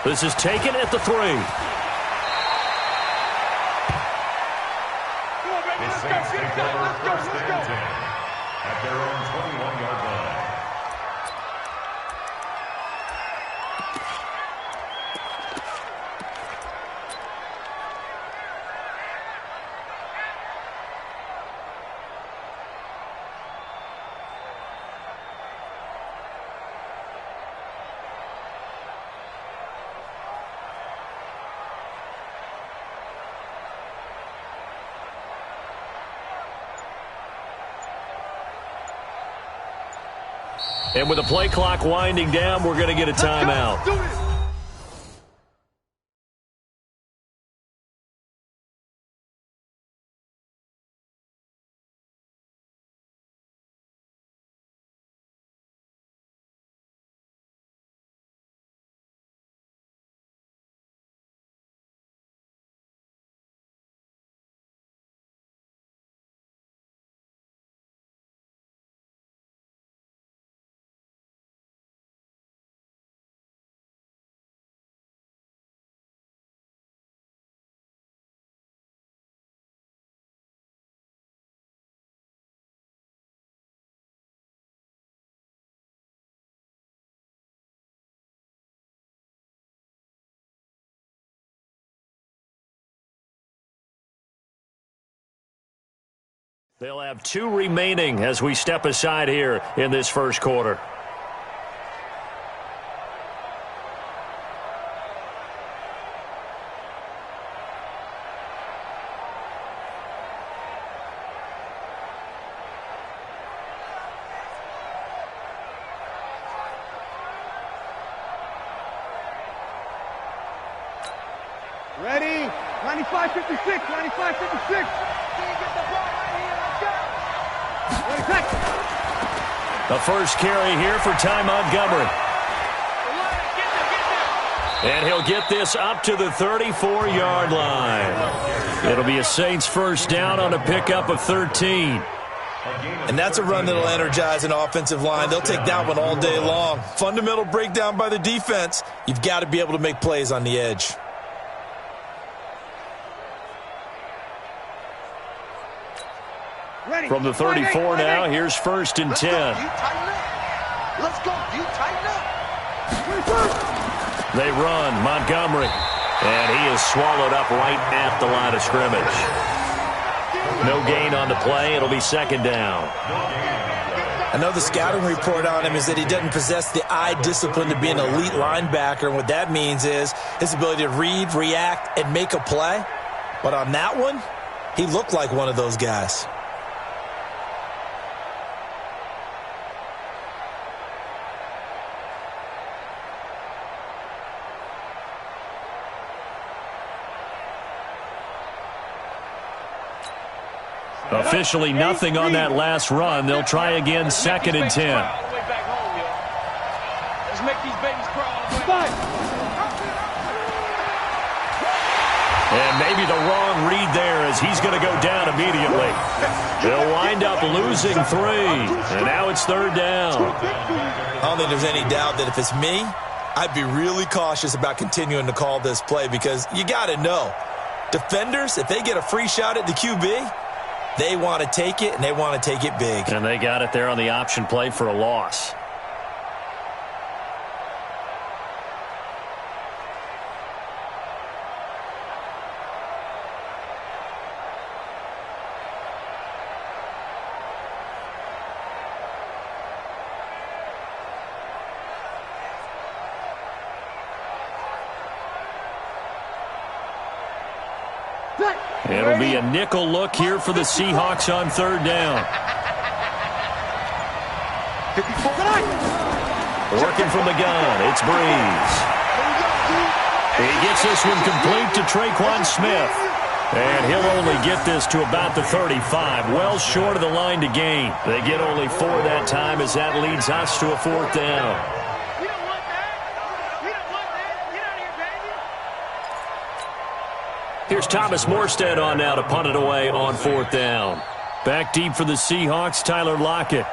This is taken at the 3. The Saints take over first and 10 at their own 21-yard line. And with the play clock winding down, we're going to get a timeout. They'll have 2 remaining as we step aside here in this first quarter. Ready? 95-56, 95-56. The first carry here for Ty Montgomery. And he'll get this up to the 34-yard line. It'll be a Saints first down on a pickup of 13. And that's a run that'll energize an offensive line. They'll take that one all day long. Fundamental breakdown by the defense. You've got to be able to make plays on the edge. From the 34 now, here's first and 10. Let's go. You tighten up. They run Montgomery, and he is swallowed up right at the line of scrimmage. No gain on the play. It'll be second down. I know the scouting report on him is that he doesn't possess the eye discipline to be an elite linebacker, and what that means is his ability to read, react, and make a play. But on that one, he looked like one of those guys. Officially nothing on that last run. They'll try again, second and 10. Let's make these babies crawl. And maybe the wrong read there as he's going to go down immediately. They'll wind up losing 3. And now it's third down. I don't think there's any doubt that if it's me, I'd be really cautious about continuing to call this play because you got to know, defenders, if they get a free shot at the QB, they want to take it, and they want to take it big. And they got it there on the option play for a loss. It'll be a nickel look here for the Seahawks on third down. Working from the gun, it's Breeze. He gets this one complete to Traquan Smith. And he'll only get this to about the 35, well short of the line to gain. They get only 4 that time as that leads us to a fourth down. Here's Thomas Morstead on now to punt it away on fourth down. Back deep for the Seahawks, Tyler Lockett.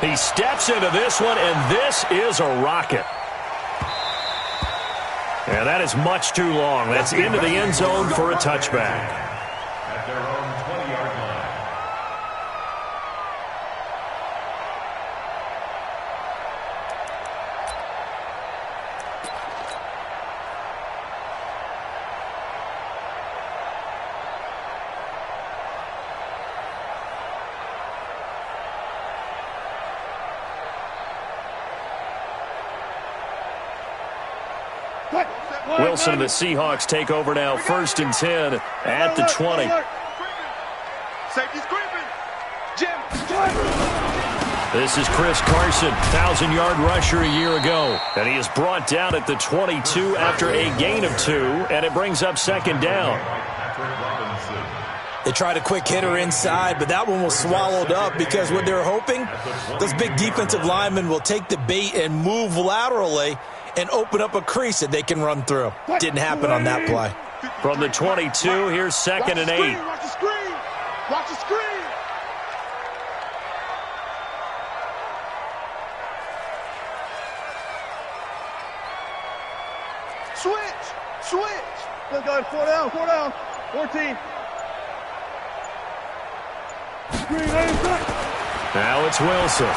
He steps into this one, and this is a rocket. And that is much too long. That's into the end zone for a touchback. At their own 20-yard line. Wilson and the Seahawks take over now, 1st and 10 at the 20. Safety's creeping. Jim. This is Chris Carson, 1,000-yard rusher a year ago. And he is brought down at the 22 after a gain of 2, and it brings up 2nd down. They tried a quick hitter inside, but that one was swallowed up because what they're hoping, those big defensive linemen will take the bait and move laterally and open up a crease that they can run through. Didn't happen on that play. From the 22, here's 2nd and 8. Watch the screen. Watch the screen. Switch. Let's go. 4 down. 14. Now it's Wilson.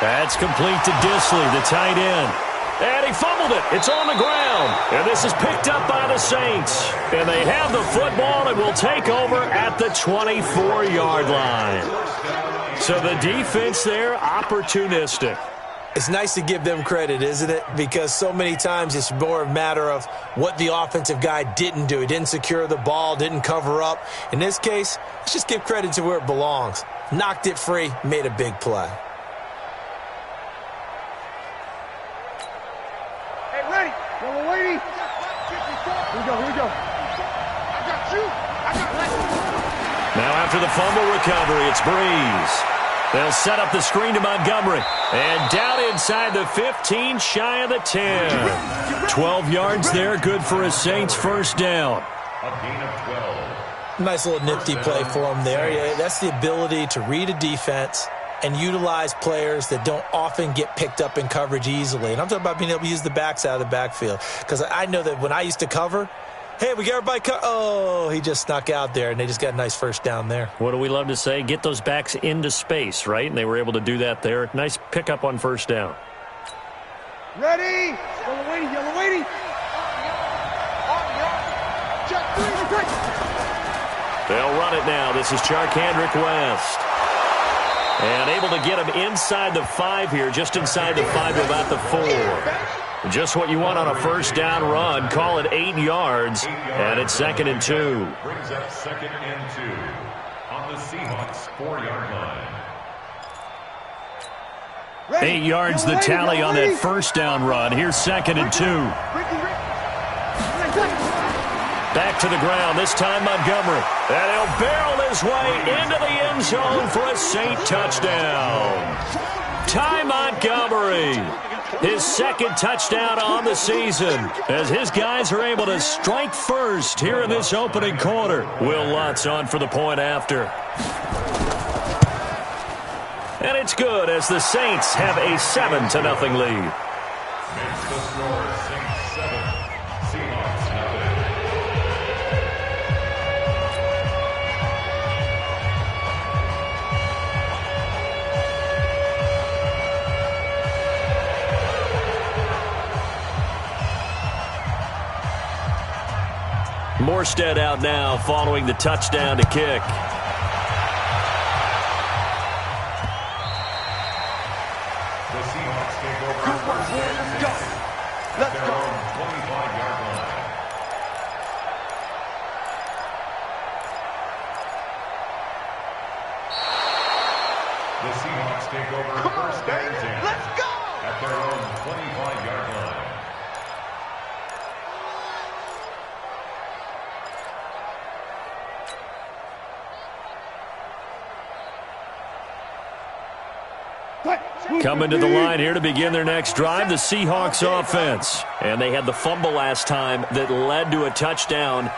That's complete to Disley, the tight end. And he fumbled it. It's on the ground. And this is picked up by the Saints. And they have the football and will take over at the 24-yard line. So the defense there, opportunistic. It's nice to give them credit, isn't it? Because so many times it's more a matter of what the offensive guy didn't do. He didn't secure the ball, didn't cover up. In this case, let's just give credit to where it belongs. Knocked it free, made a big play. Hey, ready. We're waiting. Here we go. I got you. Now after the fumble recovery, it's Breeze. They'll set up the screen to Montgomery. And down inside the 15, shy of the 10. 12 yards there, good for a Saints first down. A gain of 12. Nice little nifty play for him there. Yeah, that's the ability to read a defense and utilize players that don't often get picked up in coverage easily. And I'm talking about being able to use the backs out of the backfield. Because I know that when I used to cover, hey, we got everybody oh, he just snuck out there, and they just got a nice first down there. What do we love to say? Get those backs into space, right? And they were able to do that there. Nice pickup on first down. Ready. Yellow waiting. Check 3. They'll run it now. This is Charkandrick West. And able to get him inside the 5 here, just inside the 5 to about the 4. Just what you want on a first down run. Call it 8 yards, and it's 2nd and 2. Brings up 2nd and 2 on the Seahawks 4-yard line. 8 yards the tally on that first down run. Here's 2nd and 2. Back to the ground, this time Montgomery. And he'll barrel his way into the end zone for a Saint touchdown. Ty Montgomery, his 2nd touchdown on the season, as his guys are able to strike first here in this opening quarter. Will Lutz on for the point after. And it's good as the Saints have a 7-0 lead. Makes the score Saints 7, Seahawks 0. Morstead out now following the touchdown to kick. The Seahawks take over on first and 10. Let's go. 25-yard line. The Seahawks take over on first and 10. Let's go. At their own 25-yard line. Coming to the line here to begin their next drive, the Seahawks offense. And they had the fumble last time that led to a touchdown.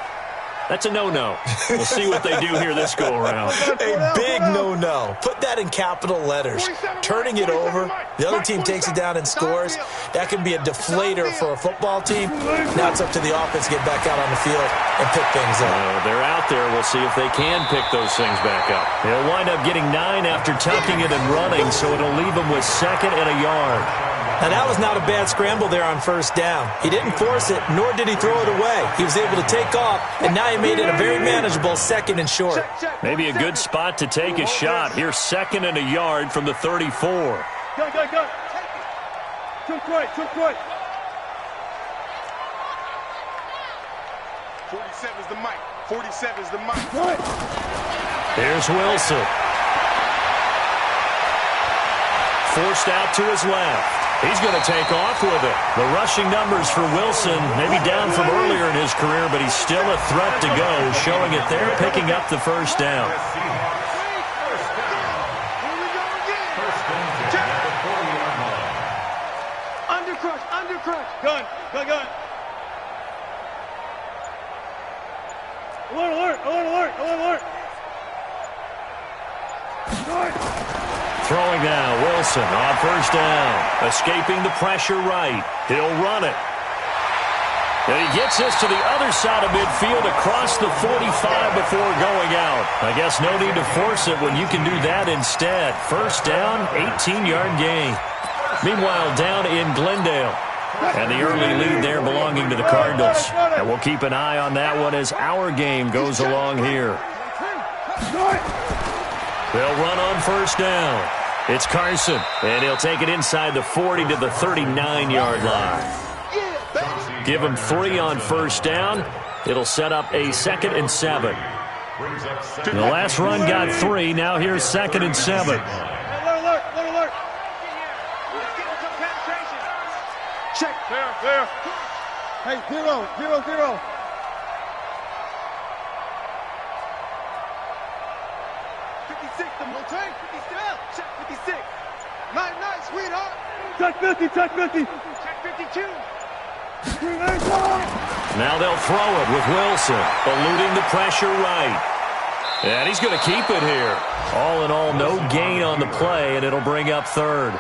That's a no-no. We'll see what they do here this go-around. A big no-no. Put that in capital letters. Turning it over, the other team takes it down and scores. That can be a deflator for a football team. Now it's up to the offense to get back out on the field and pick things up. They're out there. We'll see if they can pick those things back up. They'll wind up getting 9 after tucking it and running, so it'll leave them with 2nd and a yard. Now, that was not a bad scramble there on 1st down. He didn't force it, nor did he throw it away. He was able to take off, and now he made it a very manageable 2nd and short. Maybe a good spot to take a shot. Here's 2nd and a yard from the 34. Go. Take it. Took right. 47's the mic. 47's the mic. Here's Wilson. Forced out to his left. He's going to take off with it. The rushing numbers for Wilson, maybe down from earlier in his career, but he's still a threat to go, showing it there, picking up the 1st down. Undercrush. Gun. Alert. Throwing now, Wilson on 1st down. Escaping the pressure right. He'll run it. And he gets this to the other side of midfield across the 45 before going out. I guess no need to force it when you can do that instead. 1st down, 18-yard gain. Meanwhile, down in Glendale. And the early lead there belonging to the Cardinals. And we'll keep an eye on that one as our game goes along here. They'll run on 1st down. It's Carson, and he'll take it inside the 40 to the 39-yard line. Give him 3 on 1st down. It'll set up a 2nd and 7. The last run got 3. Now here's 2nd and 7. Alert. Check. There. Hey, 0. Check 56. Nice, sweetheart. Check 50. Check 52. Now they'll throw it with Wilson, eluding the pressure right. And he's going to keep it here. All in all, no gain on the play, and it'll bring up 3rd.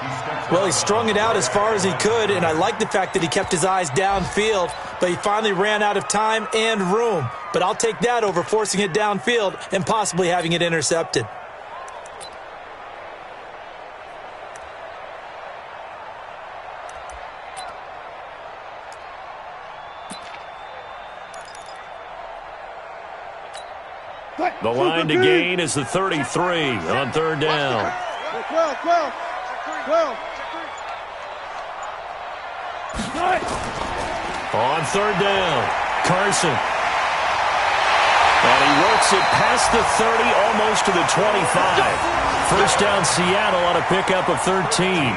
Well, he strung it out as far as he could, and I like the fact that he kept his eyes downfield, but he finally ran out of time and room. But I'll take that over forcing it downfield and possibly having it intercepted. The line to gain is the 33 on 3rd down. 12. On 3rd down, Carson. And he works it past the 30, almost to the 25. 1st down, Seattle on a pickup of 13.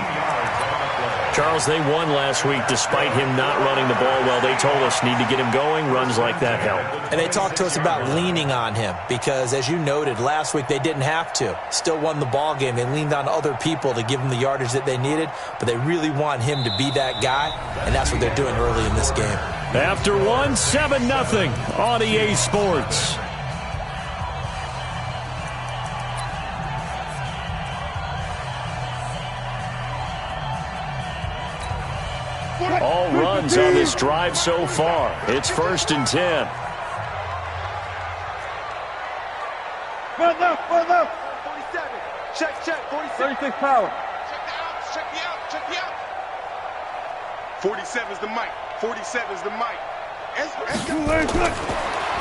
Charles, they won last week despite him not running the ball well. They told us need to get him going. Runs like that help. And they talked to us about leaning on him because, as you noted, last week they didn't have to. Still won the ball game. They leaned on other people to give them the yardage that they needed, but they really want him to be that guy, and that's what they're doing early in this game. After 1, 7-0 on EA Sports. All runs on this drive so far. It's 1st and 10. Front left. 47. Check. 46. 36 power. Check the out. 47's the mic. 47's the mic.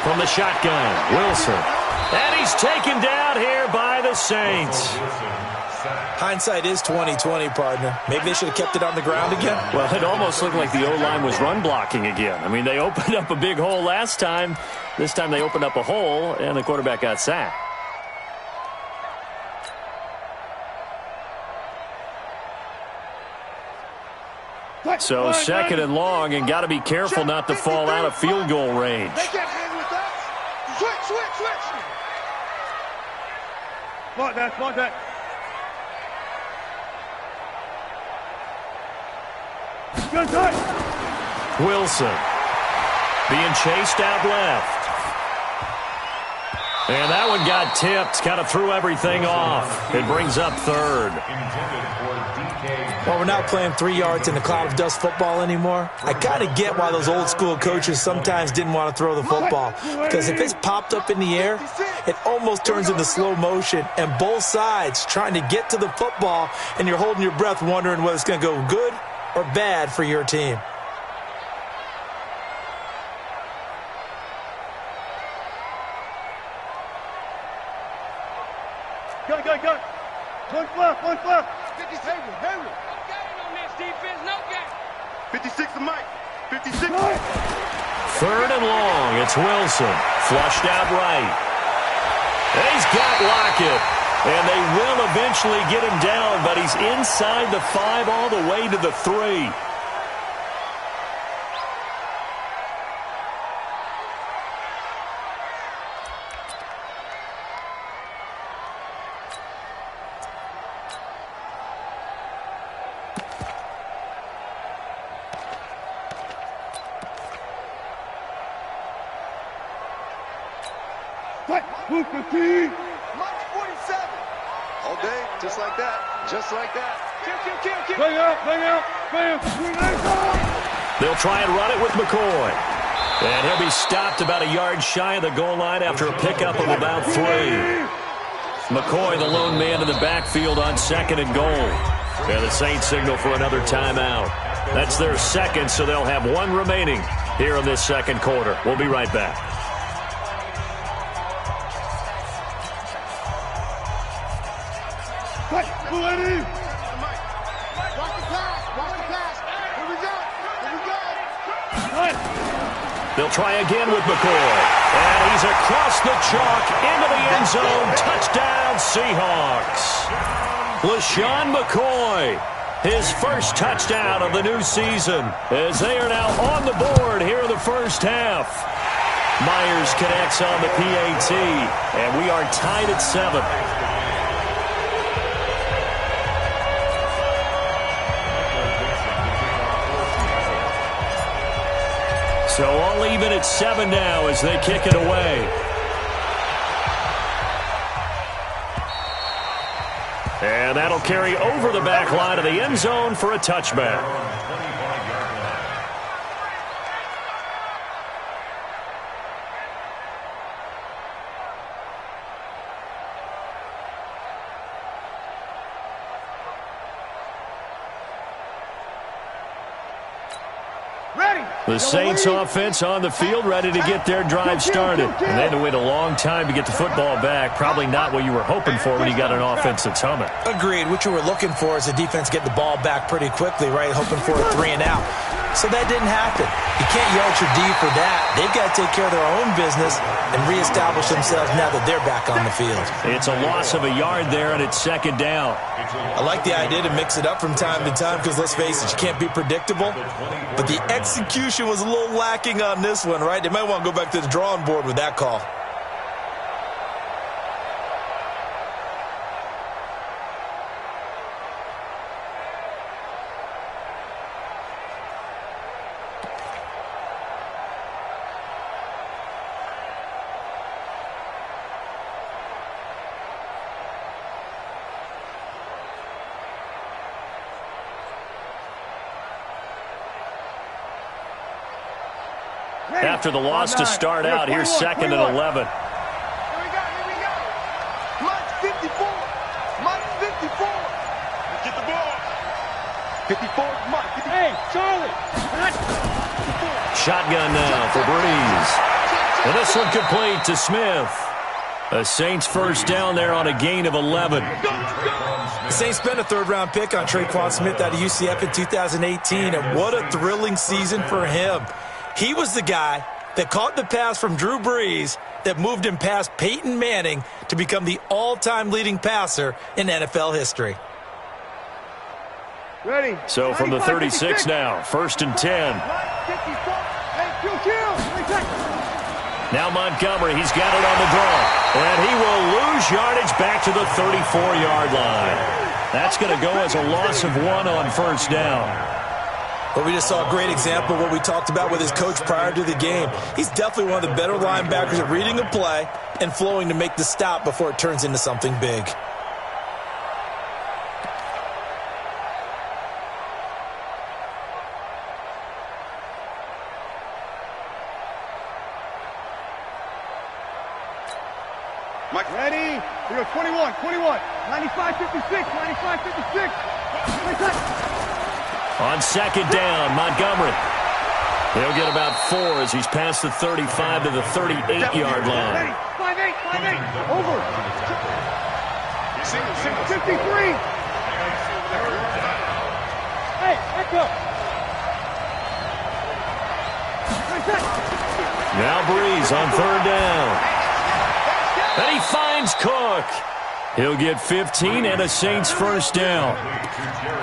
From the shotgun, Wilson. And he's taken down here by the Saints. Hindsight is 20/20, partner. Maybe they should have kept it on the ground again. Well, it almost looked like the O-line was run blocking again. I mean, they opened up a big hole last time. This time they opened up a hole, and the quarterback got sacked. So 2nd and long, and got to be careful not to fall out of field goal range. They can't hang with that. Switch. Smart that. Good tight. Wilson being chased out left. And that one got tipped, kind of threw everything off. It brings up third. Well, we're not playing 3 yards in the cloud of dust football anymore. I kind of get why those old school coaches sometimes didn't want to throw the football. Because if it's popped up in the air, it almost turns into slow motion. And both sides trying to get to the football, and you're holding your breath wondering whether it's going to go good or bad for your team. Go. One flip. 50 Henry. No game on this defense, no game. 56 to Mike. 56. Third and long. It's Wilson. Flushed out right. And he's got Lockett. And they will eventually get him down, but he's inside the 5 all the way to the 3. Mike 47. All day, just like that. Just like that. Kill. Bring out. They'll try and run it with McCoy. And he'll be stopped about a yard shy of the goal line after a pickup of about 3. McCoy, the lone man in the backfield on 2nd and goal. And the Saints signal for another timeout. That's their second, so they'll have 1 remaining here in this second quarter. We'll be right back. Watch the pass. Here we go. They'll try again with McCoy. And he's across the chalk into the end zone. Touchdown, Seahawks. LaShawn McCoy, his first touchdown of the new season, as they are now on the board here in the first half. Myers connects on the PAT, and we are tied at 7. So all even at 7 now as they kick it away. And that'll carry over the back line of the end zone for a touchback. The Saints offense on the field, ready to get their drive started. And they had to wait a long time to get the football back. Probably not what you were hoping for when you got an offense that's humming. Agreed. What you were looking for is the defense get the ball back pretty quickly, right? Hoping for a 3 and out. So that didn't happen. You can't yell at your D for that. They've got to take care of their own business and reestablish themselves now that they're back on the field. It's a loss of a yard there, and it's 2nd down. I like the idea to mix it up from time to time because, let's face it, you can't be predictable. But the execution was a little lacking on this one, right? They might want to go back to the drawing board with that call. After the loss to start out, here's 2nd and 11. Here we go. Mike 54. Mike 54. Get the ball. 54, Mike. Hey, Charlie. Shotgun now for Breeze. And this one complete to Smith. The Saints first down there on a gain of 11. The Saints spent a 3rd-round pick on Traquan Smith out of UCF in 2018, and what a thrilling season for him. He was the guy that caught the pass from Drew Brees that moved him past Peyton Manning to become the all-time leading passer in NFL history. Ready. So from the 36 now, 1st and 10. Now Montgomery, he's got it on the draw. And he will lose yardage back to the 34-yard line. That's going to go as a loss of 1 on 1st down. Well, we just saw a great example of what we talked about with his coach prior to the game. He's definitely one of the better linebackers at reading a play and flowing to make the stop before it turns into something big. Mike, ready? We go 21, 95, 56, 95, 56. On second down, Montgomery. He'll get about 4 as he's past the 35 to the 38-yard line. 5-8, 5-8, over. 53. Hey, echo. Now Breeze on third down. And he finds Cook. He'll get 15 and a Saints first down.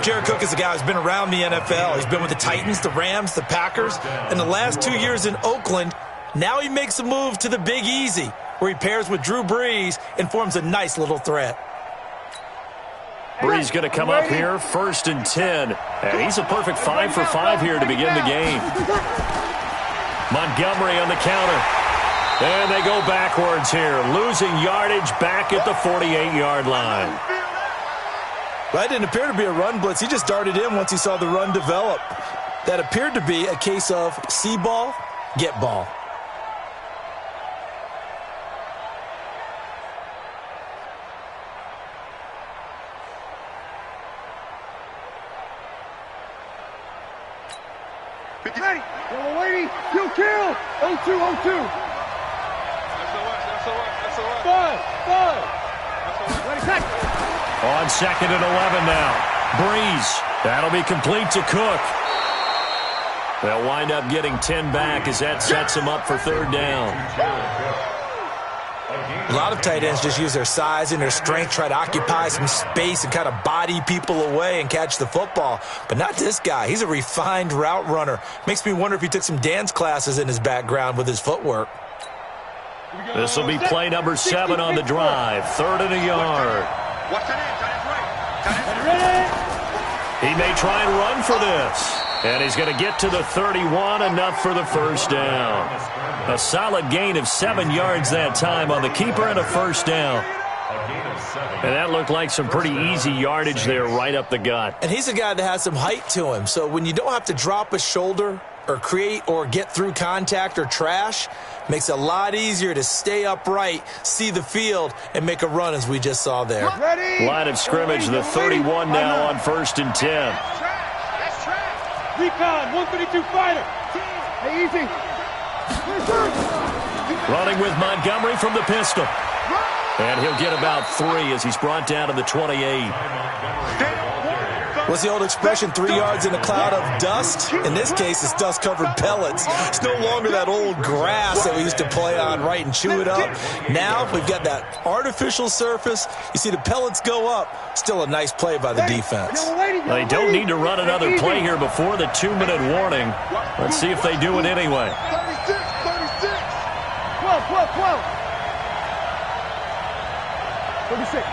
Jared Cook is a guy who's been around the NFL. He's been with the Titans, the Rams, the Packers, and the last 2 years in Oakland. Now he makes a move to the Big Easy, where he pairs with Drew Brees and forms a nice little threat. Brees going to come up here, 1st and 10. And he's a perfect 5 for 5 here to begin the game. Montgomery on the counter. And they go backwards here, losing yardage back at the 48-yard line. Well, that didn't appear to be a run blitz. He just darted in once he saw the run develop. That appeared to be a case of see ball, get ball. Ready? Yellow lady, kill. 0-2. On 2nd and 11 now. Breeze. That'll be complete to Cook. They'll wind up getting 10 back as that sets him up for 3rd down. A lot of tight ends just use their size and their strength, try to occupy some space and kind of body people away and catch the football. But not this guy. He's a refined route runner. Makes me wonder if he took some dance classes in his background with his footwork. This will be play number 7 on the drive. 3rd and a yard. He may try and run for this. And he's going to get to the 31, enough for the first down. A solid gain of 7 yards that time on the keeper and a first down. And that looked like some pretty easy yardage there right up the gut. And he's a guy that has some height to him. So when you don't have to drop a shoulder or create or get through contact or trash, makes it a lot easier to stay upright, see the field, and make a run as we just saw there. Line of scrimmage, the 31 now on 1st and 10. Recon, 132 fighter. Hey, easy. Running with Montgomery from the pistol. And he'll get about 3 as he's brought down to the 28. What's the old expression, 3 yards in a cloud of dust? In this case, it's dust-covered pellets. It's no longer that old grass that we used to play on, right, and chew it up. Now we've got that artificial surface. You see the pellets go up. Still a nice play by the defense. They don't need to run another play here before the 2-minute warning. Let's see if they do it anyway. 36. 12. 36.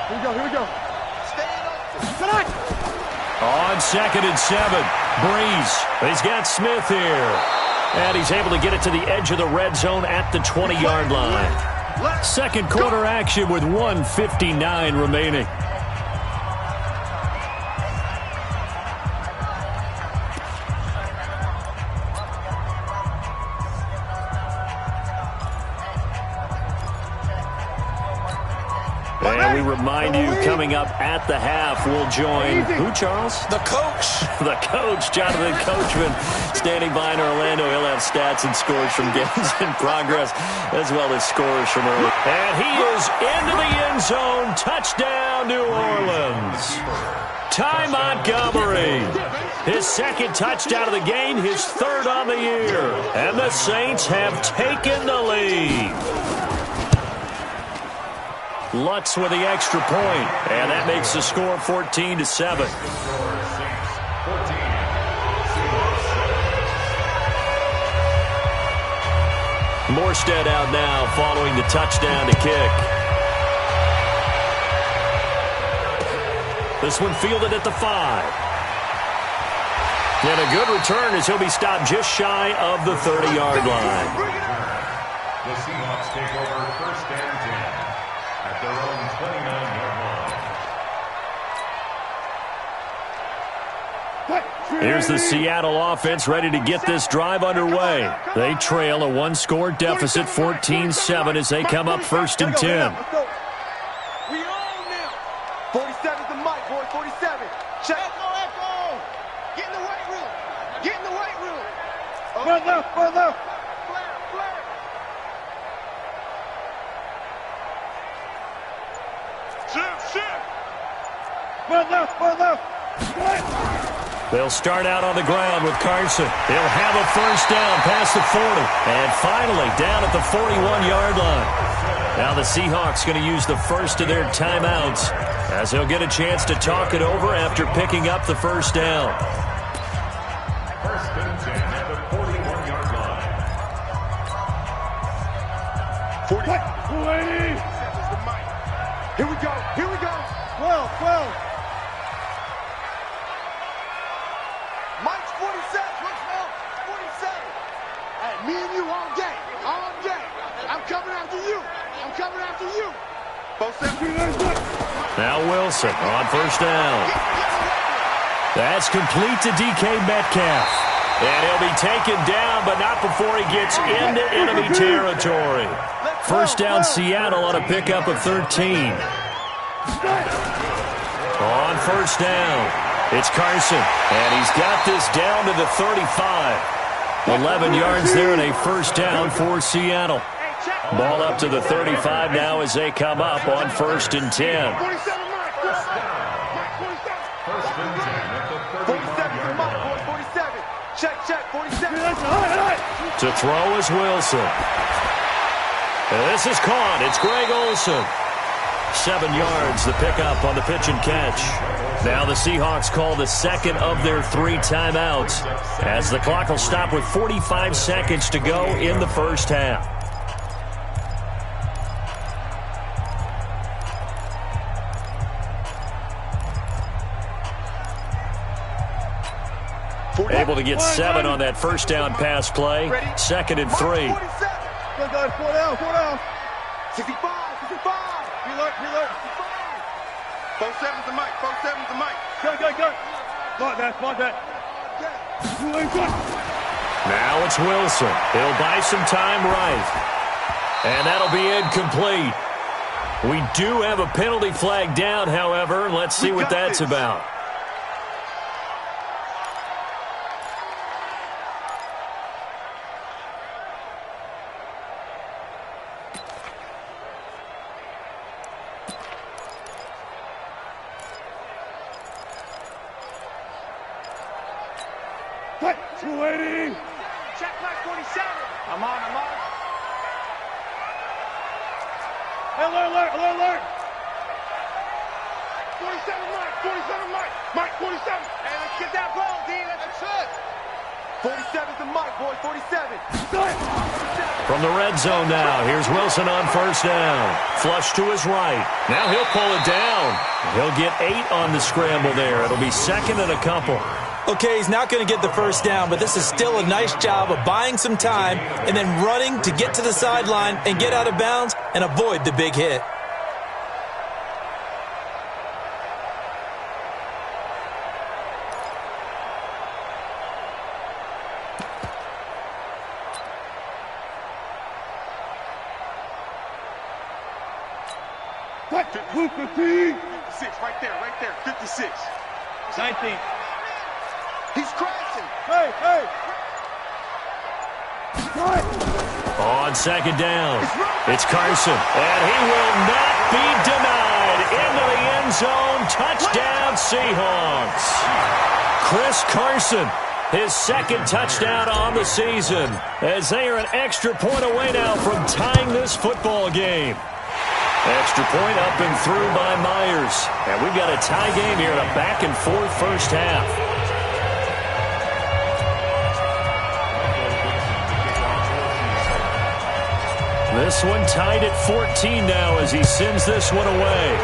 Here we go. On 2nd and 7, Breeze. He's got Smith here. And he's able to get it to the edge of the red zone at the 20-yard line. 2nd quarter action with 1:59 remaining. And we remind you, coming up at the half, we'll join, who, Charles? The coach. The coach, Jonathan Coachman, standing by in Orlando. He'll have stats and scores from games in progress, as well as scores from early. And he is into the end zone. Touchdown, New Orleans. Ty Montgomery. His 2nd touchdown of the game, his 3rd on the year. And the Saints have taken the lead. Lutz with the extra point, and that makes the score 14-7. Morstead out now following the touchdown to kick. This one fielded at the 5. And a good return as he'll be stopped just shy of the 30-yard line. The Seahawks take over first and 10 at their own 29-yard line. Here's the Seattle offense ready to get this drive underway. They trail a one-score deficit, 14-7, as they come up first and 10. We on now. 47's the mic, boy. 47. Check. Echo. Get in the weight room. Get in the weight room. Run left, run left. Flare. Shift. Run left, run left. They'll start out on the ground with Carson. He'll have a first down past the 40. And finally down at the 41-yard line. Now the Seahawks going to use the first of their timeouts as they'll get a chance to talk it over after picking up the first down. First and 10 at the 41-yard line. 40. 280. Here we go. 12. Mike's 47. What's now? 47. Hey, me and you all day. I'm coming after you. Both 7. Now Wilson on first down. That's complete to DK Metcalf. And he'll be taken down, but not before he gets into enemy territory. First down Seattle on a pickup of 13. On first down, it's Carson. And he's got this down to the 35. 11 yards there and a first down for Seattle. Ball up to the 35 now as they come up on first and 10. 47 Mike. First and 10 at the 47 Mike, boy. 47. Check. 47. To throw is Wilson. And this is caught. It's Greg Olsen. 7 yards, the pickup on the pitch and catch. Now the Seahawks call the second of their 3 timeouts as the clock will stop with 45 seconds to go in the first half. Able to get 7 on that first down pass play. Second and 3. 47. 4 down. 65. Reload. 47's the mic. Go. Block that. Now it's Wilson. He'll buy some time right. And that'll be incomplete. We do have a penalty flag down, however. Let's see what that's about. What? 280. Check Mike 47. I'm on. Alert. 47 Mike. Mike 47. Hey, let's get that ball, D. That's it. 47's the mic, boy. 47. From the red zone now, here's Wilson on first down. Flush to his right. Now he'll pull it down. He'll get 8 on the scramble there. It'll be second and a couple. Okay, he's not going to get the first down, but this is still a nice job of buying some time and then running to get to the sideline and get out of bounds and avoid the big hit. What? 15. 56, right there. 56. 19. He's crashing. Hey. On second down, it's Carson. And he will not be denied. Into the end zone. Touchdown, Seahawks. Chris Carson, his second touchdown on the season, as they are an extra point away now from tying this football game. Extra point up and through by Myers. And we've got a tie game here in a back-and-forth first half. This one tied at 14 now as he sends this one away.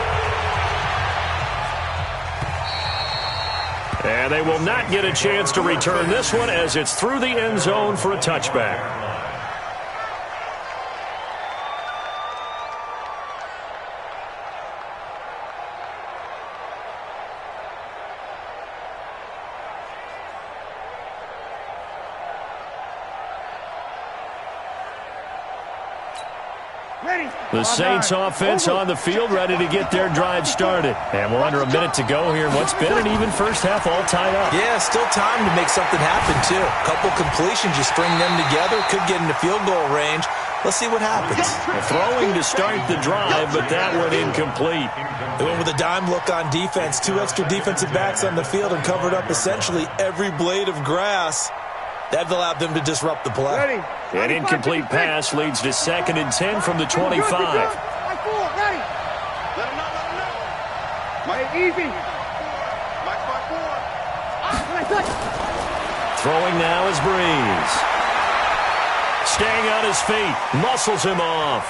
And And they will not get a chance to return this one as it's through the end zone for a touchback. The Saints offense on the field, ready to get their drive started. And we're under a minute to go here. What's been an even first half, all tied up. Yeah, still time to make something happen, too. A couple completions, you string them together, could get into field goal range. Let's see what happens. Throwing to start the drive, but that one incomplete. They went with a dime look on defense. 2 extra defensive backs on the field and covered up essentially every blade of grass. That allowed them to disrupt the play. An incomplete pass leads to 2nd and 10 from the 25. Ready. Let him know. Easy. Throwing now is Breeze. Staying on his feet. Muscles him off.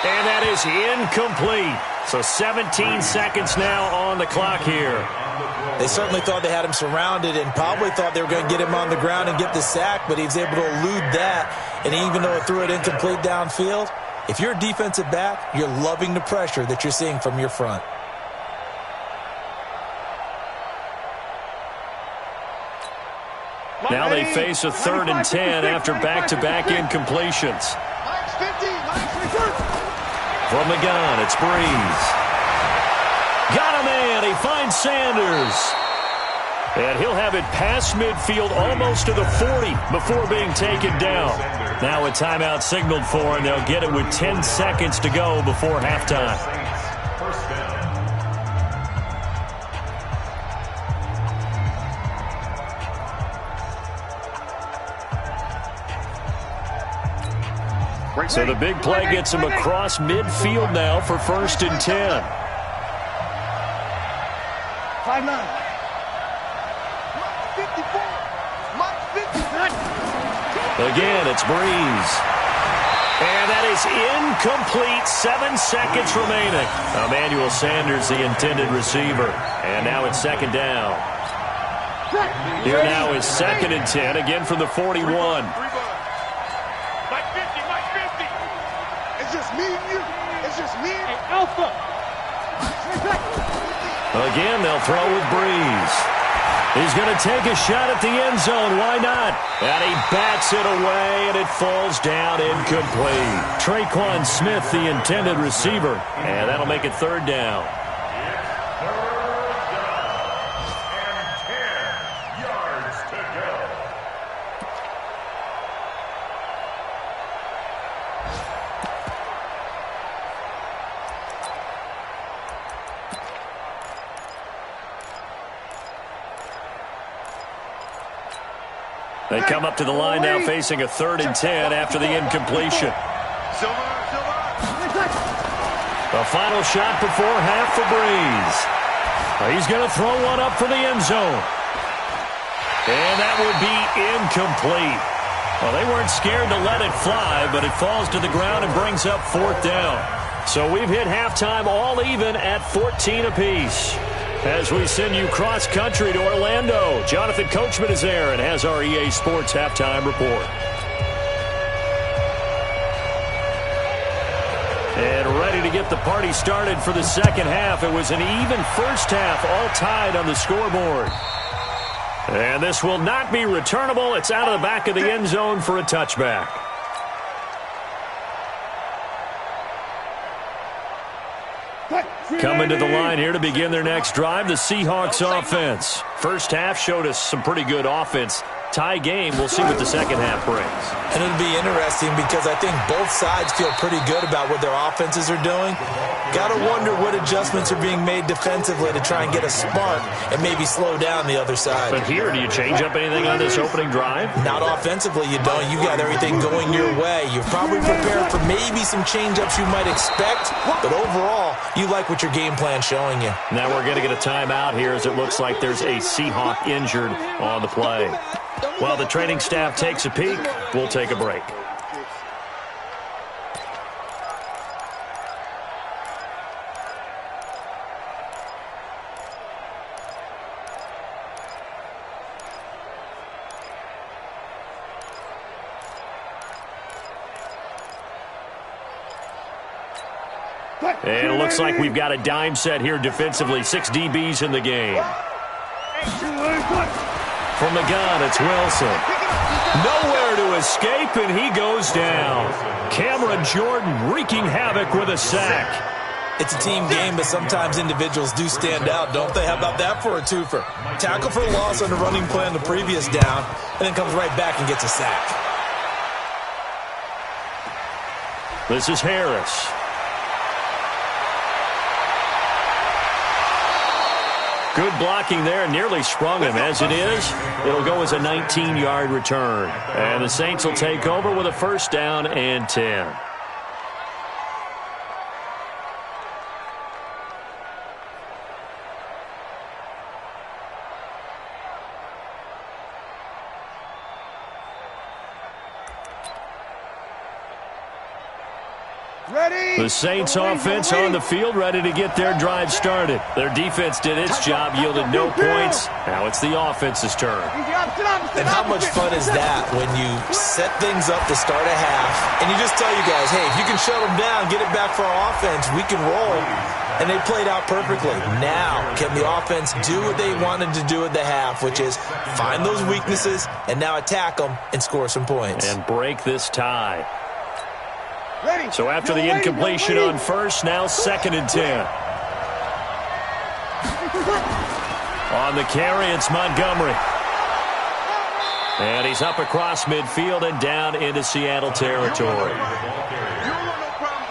And that is incomplete. So 17 seconds now on the clock here. They certainly thought they had him surrounded and probably thought they were going to get him on the ground and get the sack, but he was able to elude that. And even though it threw it incomplete downfield, if you're a defensive back, you're loving the pressure that you're seeing from your front. Now they face a 3rd and 10 after back-to-back incompletions. From the gun, it's Breeze. Got a man. He finds Sanders. And he'll have it past midfield almost to the 40 before being taken down. Now a timeout signaled for, and they'll get it with 10 seconds to go before halftime. So the big play gets him across midfield now for 1st and 10. 5-9. 54. Again, it's Breeze. And that is incomplete. 7 seconds remaining. Emmanuel Sanders, the intended receiver. And now it's 2nd down. Here now is 2nd and 10, again from the 41. It's just me and you. It's just me and Alpha. Again, they'll throw with Breeze. He's going to take a shot at the end zone. Why not? And he bats it away, and it falls down incomplete. Traquan Smith, the intended receiver. And that'll make it 3rd down. They come up to the line now facing a 3rd and 10 after the incompletion. The final shot before half for Breeze. He's going to throw one up for the end zone. And that would be incomplete. Well, they weren't scared to let it fly, but it falls to the ground and brings up 4th down. So we've hit halftime all even at 14 apiece. As we send you cross-country to Orlando, Jonathan Coachman is there and has our EA Sports halftime report. And ready to get the party started for the 2nd half. It was an even first half, all tied on the scoreboard. And this will not be returnable. It's out of the back of the end zone for a touchback. Coming to the line here to begin their next drive, the Seahawks offense. First half showed us some pretty good offense. Tie game. We'll see what the 2nd half brings. And it'll be interesting because I think both sides feel pretty good about what their offenses are doing. Got to wonder what adjustments are being made defensively to try and get a spark and maybe slow down the other side. But here, do you change up anything on this opening drive? Not offensively, you don't. You got everything going your way. You're probably prepared for maybe some change-ups you might expect, but overall, you like what your game plan's showing you. Now we're going to get a timeout here as it looks like there's a Seahawk injured on the play. While the training staff takes a peek, we'll take a break. And it looks like we've got a dime set here defensively. 6 DBs in the game. From the gun, it's Wilson. Nowhere to escape, and he goes down. Cameron Jordan wreaking havoc with a sack. It's a team game, but sometimes individuals do stand out, don't they? How about that for a twofer? Tackle for a loss on the running play on the previous down, and then comes right back and gets a sack. This is Harris. Good blocking there, nearly sprung him. As it is, it'll go as a 19-yard return. And the Saints will take over with a first down and 10. The Saints offense on the field, ready to get their drive started. Their defense did its job, yielded no points. Now it's the offense's turn. And how much fun is that when you set things up to start a half, and you just tell you guys, hey, if you can shut them down, get it back for our offense, we can roll. And they played out perfectly. Now, can the offense do what they wanted to do at the half, which is find those weaknesses and now attack them and score some points. And break this tie. So after the incompletion on first, now 2nd and 10. On the carry, it's Montgomery. And he's up across midfield and down into Seattle territory.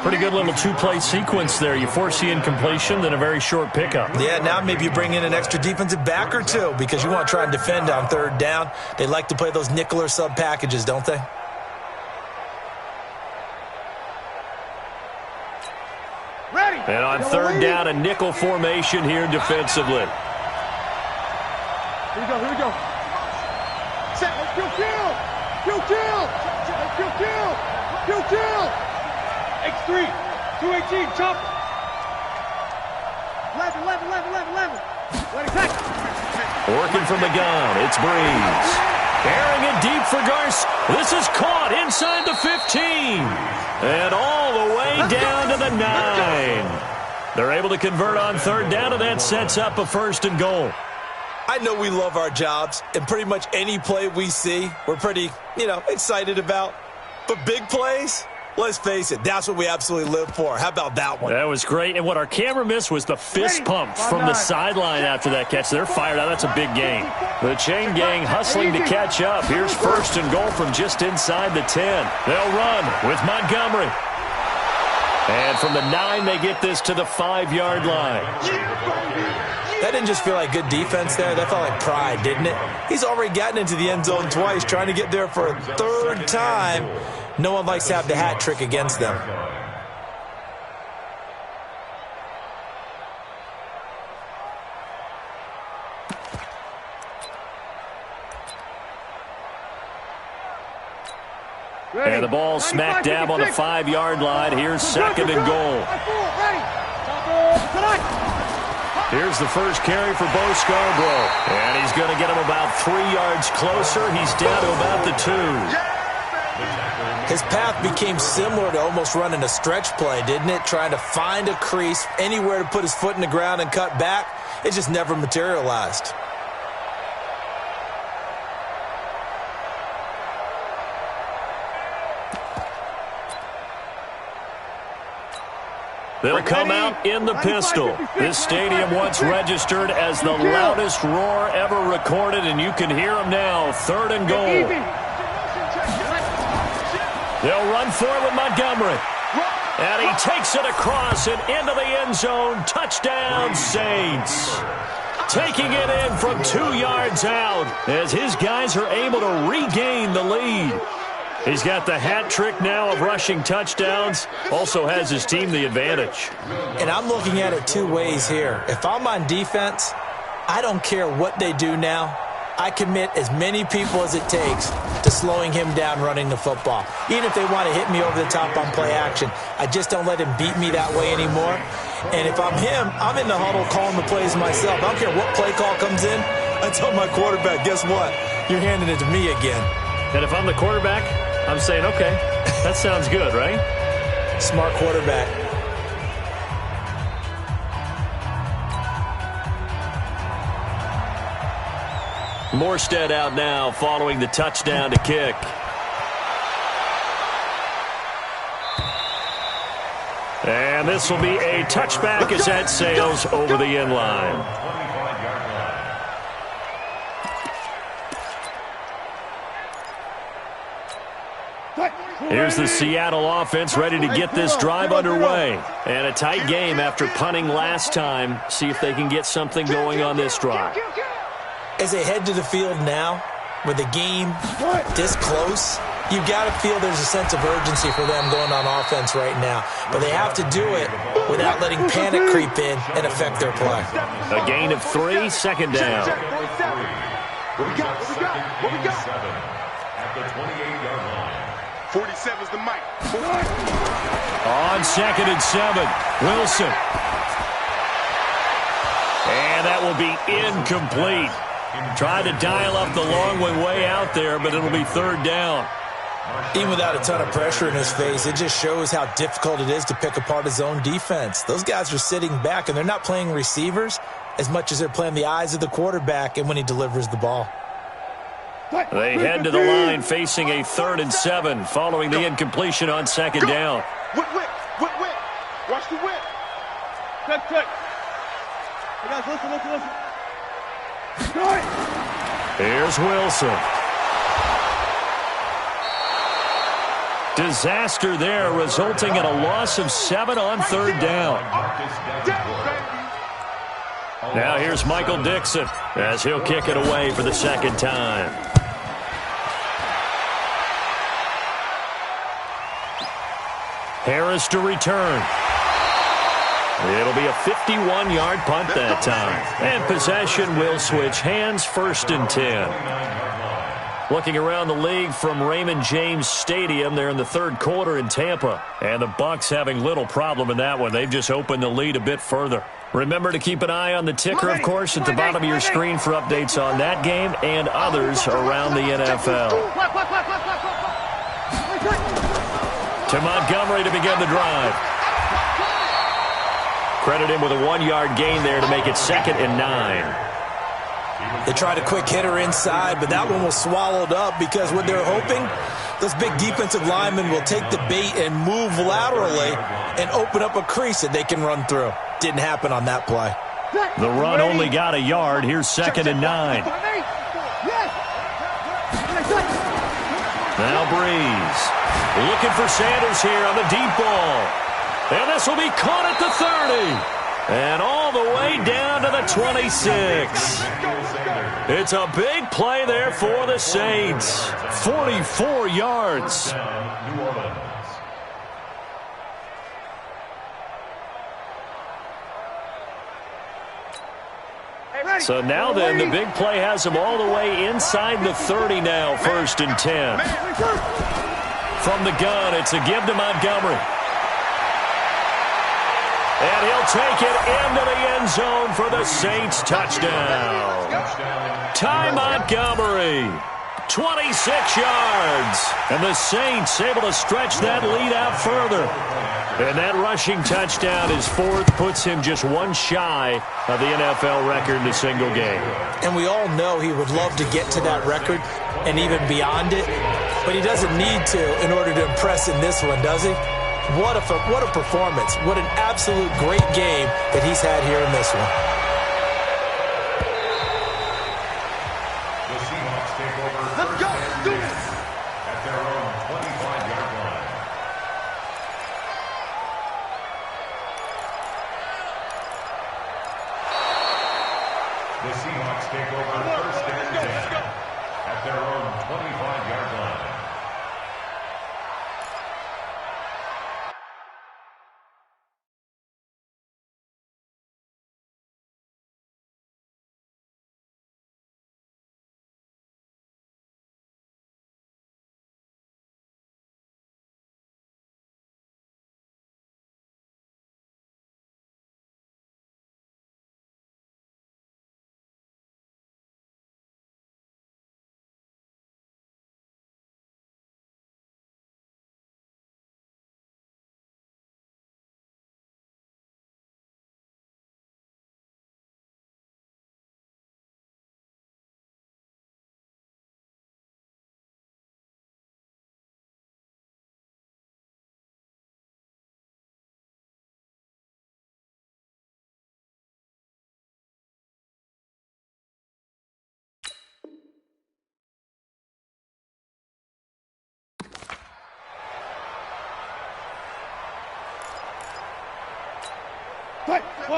Pretty good little two-play sequence there. You force the incompletion, then a very short pickup. Yeah, now maybe you bring in an extra defensive back or two because you want to try and defend on 3rd down. They like to play those nickel or sub packages, don't they? And on 3rd down, a nickel formation here defensively. Here we go, here we go. Set, let's kill. X3, 218, chop. 11. Ready, tackle. Working from the gun, it's Breeze. Carrying it deep for Garce. This is caught inside the 15. And all the way down to the 9. They're able to convert on 3rd down, and that sets up a 1st and goal. I know we love our jobs, and pretty much any play we see, we're pretty, excited about. But big plays, let's face it, that's what we absolutely live for. How about that one? That was great, and what our camera missed was the fist pump from the sideline after that catch. They're fired out. That's a big gain. The chain gang hustling to catch up. Here's 1st and goal from just inside the 10. They'll run with Montgomery. And from the 9, they get this to the 5-yard line. That didn't just feel like good defense there. That felt like pride, didn't it? He's already gotten into the end zone twice, trying to get there for a 3rd time. No one likes to have the hat trick against them. And the ball smack dab on the 5-yard line. Here's 2nd and goal. Here's the first carry for Bo Scarborough. And he's going to get him about 3 yards closer. He's down to about the 2. His path became similar to almost running a stretch play, didn't it? Trying to find a crease, anywhere to put his foot in the ground and cut back. It just never materialized. They'll come out in the pistol. This stadium once registered as the loudest roar ever recorded, and you can hear them now. 3rd and goal. They'll run for it with Montgomery. And he takes it across and into the end zone. Touchdown, Saints. Taking it in from 2 yards out as his guys are able to regain the lead. He's got the hat trick now of rushing touchdowns. Also has his team the advantage. And I'm looking at it 2 ways here. If I'm on defense, I don't care what they do now. I commit as many people as it takes to slowing him down running the football. Even if they want to hit me over the top on play action, I just don't let him beat me that way anymore. And if I'm him, I'm in the huddle calling the plays myself. I don't care what play call comes in. I tell my quarterback, guess what? You're handing it to me again. And if I'm the quarterback, I'm saying, okay, that sounds good, right? Smart quarterback. Morstead out now following the touchdown to kick. And this will be a touchback as that sails over the end line. Here's the Seattle offense ready to get this drive underway. And a tight game after punting last time. See if they can get something going on this drive. As they head to the field now, with the game this close, you've got to feel there's a sense of urgency for them going on offense right now. But they have to do it without letting panic creep in and affect their play. A gain of 3, second down. What we got? What we got? At the 28-yard line. 47's the mic. On 2nd and 7, Wilson. And that will be incomplete. Tried to dial up the long one way out there, but it'll be 3rd down. Even without a ton of pressure in his face, it just shows how difficult it is to pick apart his own defense. Those guys are sitting back, and they're not playing receivers as much as they're playing the eyes of the quarterback and when he delivers the ball. They head to the line facing a 3rd and 7 following the incompletion on 2nd down. Whip. Watch the whip. Check. Hey guys, listen. Here's Wilson. Disaster there, resulting in a loss of 7 on 3rd down. Now here's Michael Dixon as he'll kick it away for the 2nd time. Harris to return. It'll be a 51-yard punt that time. And possession will switch hands, 1st and 10. Looking around the league from Raymond James Stadium, they're in the 3rd quarter in Tampa. And the Bucs having little problem in that one. They've just opened the lead a bit further. Remember to keep an eye on the ticker, of course, at the bottom of your screen for updates on that game and others around the NFL. To Montgomery to begin the drive. Credit him with a 1-yard gain there to make it 2nd and 9. They tried a quick hitter inside, but that one was swallowed up because what they're hoping, those big defensive linemen will take the bait and move laterally and open up a crease that they can run through. Didn't happen on that play. The run only got a yard. Here's 2nd and 9. Now Breeze. Looking for Sanders here on the deep ball. And this will be caught at the 30. And all the way down to the 26. It's a big play there for the Saints. 44 yards. New Orleans. So now then, the big play has them all the way inside the 30 now, 1st and 10. From the gun, it's a give to Montgomery. And he'll take it into the end zone for the Saints touchdown. Ty Montgomery, 26 yards. And the Saints able to stretch that lead out further. And that rushing touchdown, his 4th, puts him just one shy of the NFL record in a single game. And we all know he would love to get to that record and even beyond it, but he doesn't need to in order to impress in this one, does he? What a performance. What an absolute great game that he's had here in this one. The Seahawks take over. Let's go. Let's do this. At their own 25-yard line. The Seahawks take over 1st and 10 at their own 25-yard line.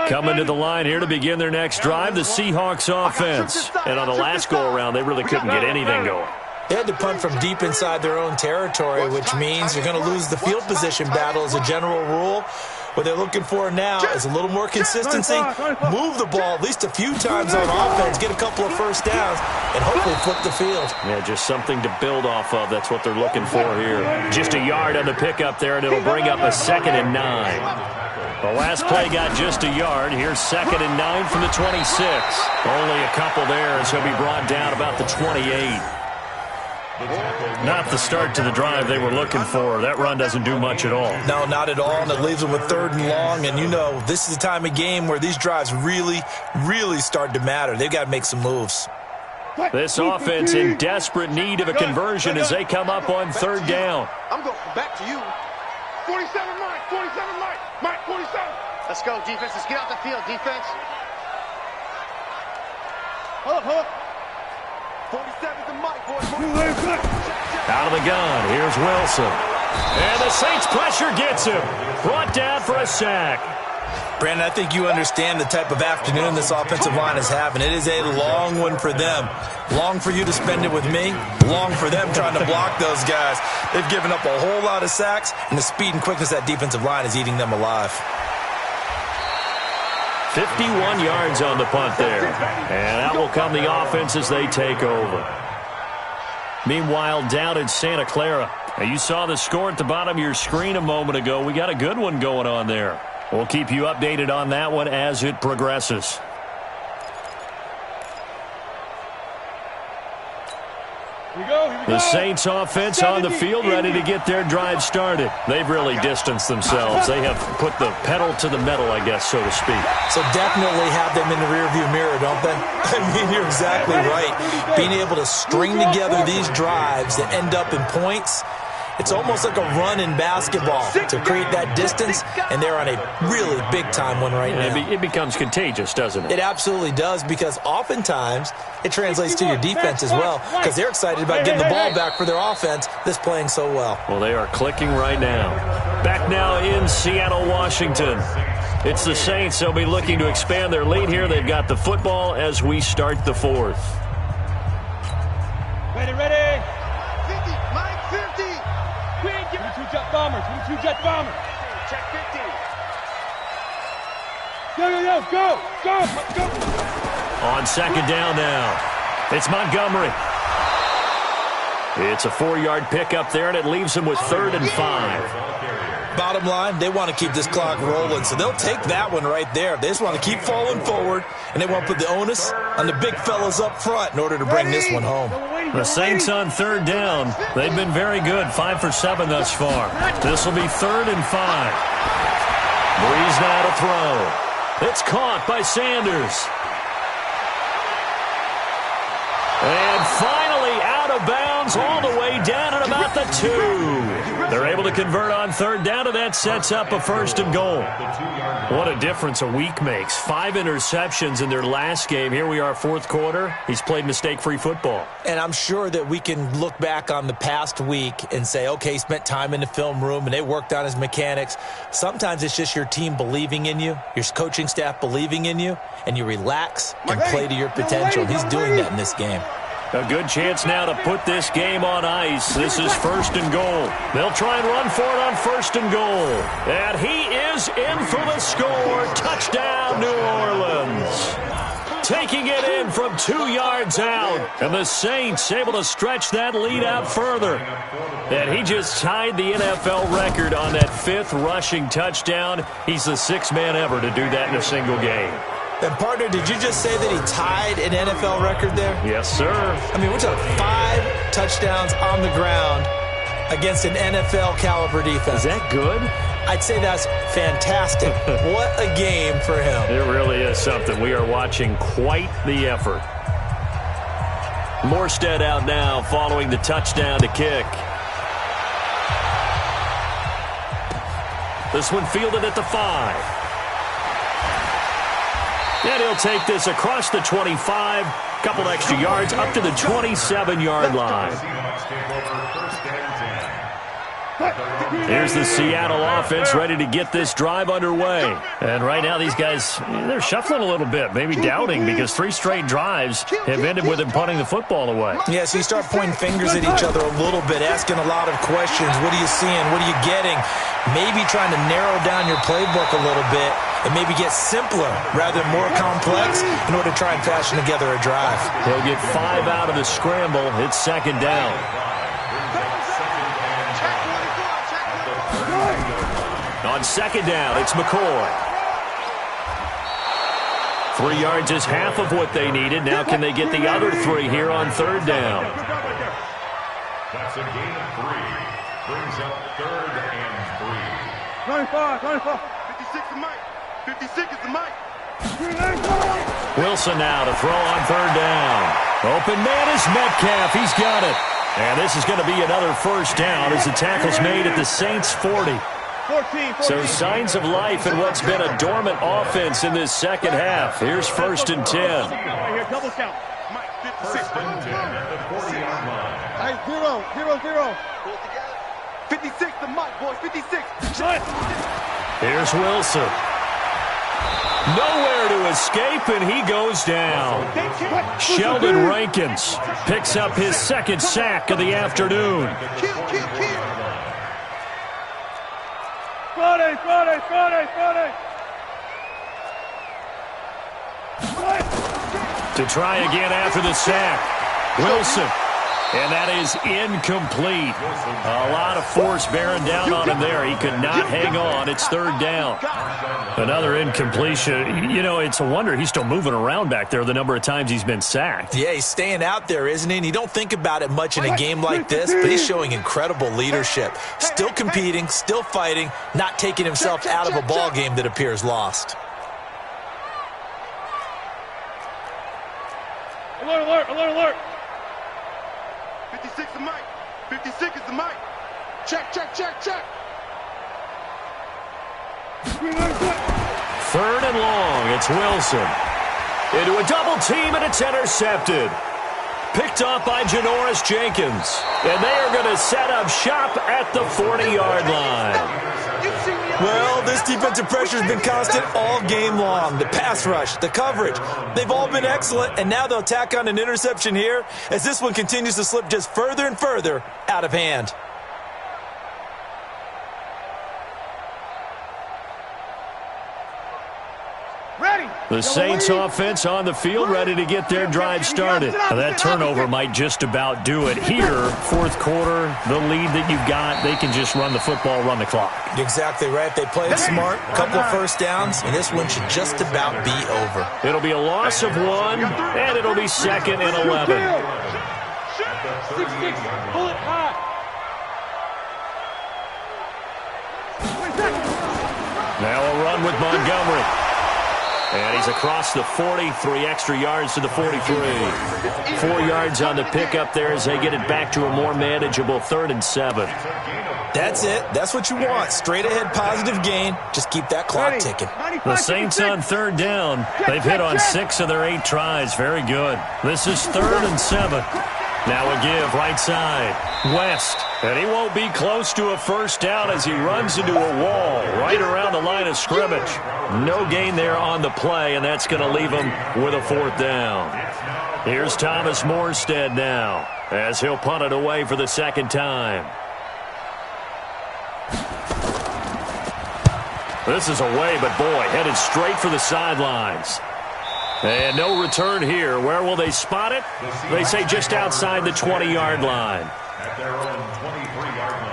Coming to the line here to begin their next drive, the Seahawks offense. And on the last go-around, they really couldn't get anything going. They had to punt from deep inside their own territory, which means you're going to lose the field position battle as a general rule. What they're looking for now is a little more consistency, move the ball at least a few times on offense, get a couple of first downs, and hopefully flip the field. Yeah, just something to build off of. That's what they're looking for here. Just a yard on the pickup there, and it'll bring up a 2nd and 9. The last play got just a yard. Here's 2nd and 9 from the 26. Only a couple there as he'll be brought down about the 28. Not the start to the drive they were looking for. That run doesn't do much at all. No, not at all, and it leaves them with 3rd and long. And you know, this is the time of game where these drives really, really start to matter. They've got to make some moves. This offense in desperate need of a conversion as they come up on 3rd down. I'm going back to you. 47 Mike, 47 Mike, Mike 47. Let's go, defense. Let's get out the field, defense. Hold up. 47's the Mike, boys. Out of the gun, here's Wilson. And the Saints pressure gets him. Brought down for a sack. Brandon, I think you understand the type of afternoon this offensive line is having. It is a long one for them. Long for you to spend it with me. Long for them trying to block those guys. They've given up a whole lot of sacks, and the speed and quickness of that defensive line is eating them alive. 51 yards on the punt there. And that will come the offense as they take over. Meanwhile, down in Santa Clara. Now, you saw the score at the bottom of your screen a moment ago. We got a good one going on there. We'll keep you updated on that one as it progresses. Here we go. The Saints offense on the field ready to get their drive started. They've really distanced themselves. They have put the pedal to the metal, I guess, so to speak. So definitely have them in the rearview mirror, don't they? I mean, you're exactly right. Being able to string together these drives that end up in points, it's almost like a run in basketball to create that distance, and they're on a really big-time one right now. It becomes contagious, doesn't it? It absolutely does, because oftentimes it translates to your defense as well, because they're excited about getting the ball back for their offense that's playing so well. Well, they are clicking right now. Back now in Seattle, Washington. It's the Saints. They'll be looking to expand their lead here. They've got the football as we start the 4th. Ready. 50, Mike 50. 22 jet bombers. 22 jet bombers. Check 50. Go. On 2nd down now. It's Montgomery. It's a 4-yard pickup there, and it leaves them with 3rd and 5. Bottom line, they want to keep this clock rolling, so they'll take that one right there. They just want to keep falling forward, and they want to put the onus on the big fellas up front in order to bring this one home. The Saints on 3rd down. They've been very good, 5 for 7 thus far. This will be 3rd and 5. Breeze now to throw. It's caught by Sanders. And finally out of bounds all the way down at about the 2. They're able to convert on 3rd down, and that sets up a 1st and goal. What a difference a week makes. 5 interceptions in their last game. Here we are, 4th quarter. He's played mistake-free football. And I'm sure that we can look back on the past week and say, okay, he spent time in the film room and they worked on his mechanics. Sometimes it's just your team believing in you, your coaching staff believing in you, and you relax and play to your potential. He's doing that in this game. A good chance now to put this game on ice. This is 1st and goal. They'll try and run for it on 1st and goal. And he is in for the score. Touchdown, New Orleans. Taking it in from 2 yards out. And the Saints able to stretch that lead out further. And he just tied the NFL record on that 5th rushing touchdown. He's the 6th man ever to do that in a single game. And, partner, did you just say that he tied an NFL record there? Yes, sir. I mean, we're talking 5 touchdowns on the ground against an NFL-caliber defense. Is that good? I'd say that's fantastic. What a game for him. It really is something. We are watching quite the effort. Morstead out now following the touchdown to kick. This one fielded at the 5. And he'll take this across the 25, couple extra yards, up to the 27-yard line. Here's the Seattle offense ready to get this drive underway. And right now these guys, they're shuffling a little bit, maybe doubting, because 3 straight drives have ended with them punting the football away. Yeah, so you start pointing fingers at each other a little bit, asking a lot of questions. What are you seeing? What are you getting? Maybe trying to narrow down your playbook a little bit and maybe get simpler rather than more complex in order to try and fashion together a drive. He'll get 5 out of the scramble. It's second down. On second down, it's McCoy. 3 yards is half of what they needed. Now can they get the other 3 here on third down? That's a gain of 3. Brings up 3rd and 25, 25. 56 is Mike. 56 is the Mike. Wilson now to throw on third down. Open man is Metcalf. He's got it. And this is going to be another first down as the tackle's made at the Saints' 40. 14. So signs of life in what's been a dormant offense in this second half. Here's 1st and 10. Right here, double count. Mike, 56. First and 10 at the 40-yard line. Hey, 0, 0, 0. 56 to Mike, boys. 56. Here's Wilson. Nowhere to escape, and he goes down. Sheldon Rankins picks up his 2nd sack of the afternoon. Kill. Friday. To try again after the sack. Wilson. And that is incomplete. A lot of force bearing down on him there. He could not hang on. It's 3rd down. Another incompletion. You know, it's a wonder he's still moving around back there the number of times he's been sacked. Yeah, he's staying out there, isn't he? And you don't think about it much in a game like this, but he's showing incredible leadership. Still competing, still fighting, not taking himself out of a ball game that appears lost. Alert. 56 is Mike. 56 is the Mike. Check. 3rd and long. It's Wilson. Into a double team, and it's intercepted. Picked off by Janoris Jenkins. And they are going to set up shop at the 40-yard line. Well, this defensive pressure has been constant all game long. The pass rush, the coverage, they've all been excellent, and now they'll tack on an interception here as this one continues to slip just further and further out of hand. The Saints offense on the field ready to get their drive started. Now, that turnover might just about do it. Here, 4th quarter, the lead that you've got, they can just run the football, run the clock. Exactly right. They played smart, couple of first downs, and this one should just about be over. It'll be a loss of 1, and it'll be 2nd and 11. 6-6. Pull it high. Now a run with Montgomery. And he's across the 40, 3 extra yards to the 43. 4 yards on the pickup there as they get it back to a more manageable 3rd and 7. That's it. That's what you want. Straight ahead positive gain. Just keep that clock ticking. The Saints on 3rd down. They've hit on 6 of their 8 tries. Very good. This is 3rd and 7. Now a give right side. West. And he won't be close to a first down as he runs into a wall right around the line of scrimmage. No gain there on the play, and that's going to leave him with a 4th down. Here's Thomas Morstead now as he'll punt it away for the 2nd time. This is away, but boy, headed straight for the sidelines. And no return here. Where will they spot it? They say just outside the 20-yard line. At their own 23-yard line.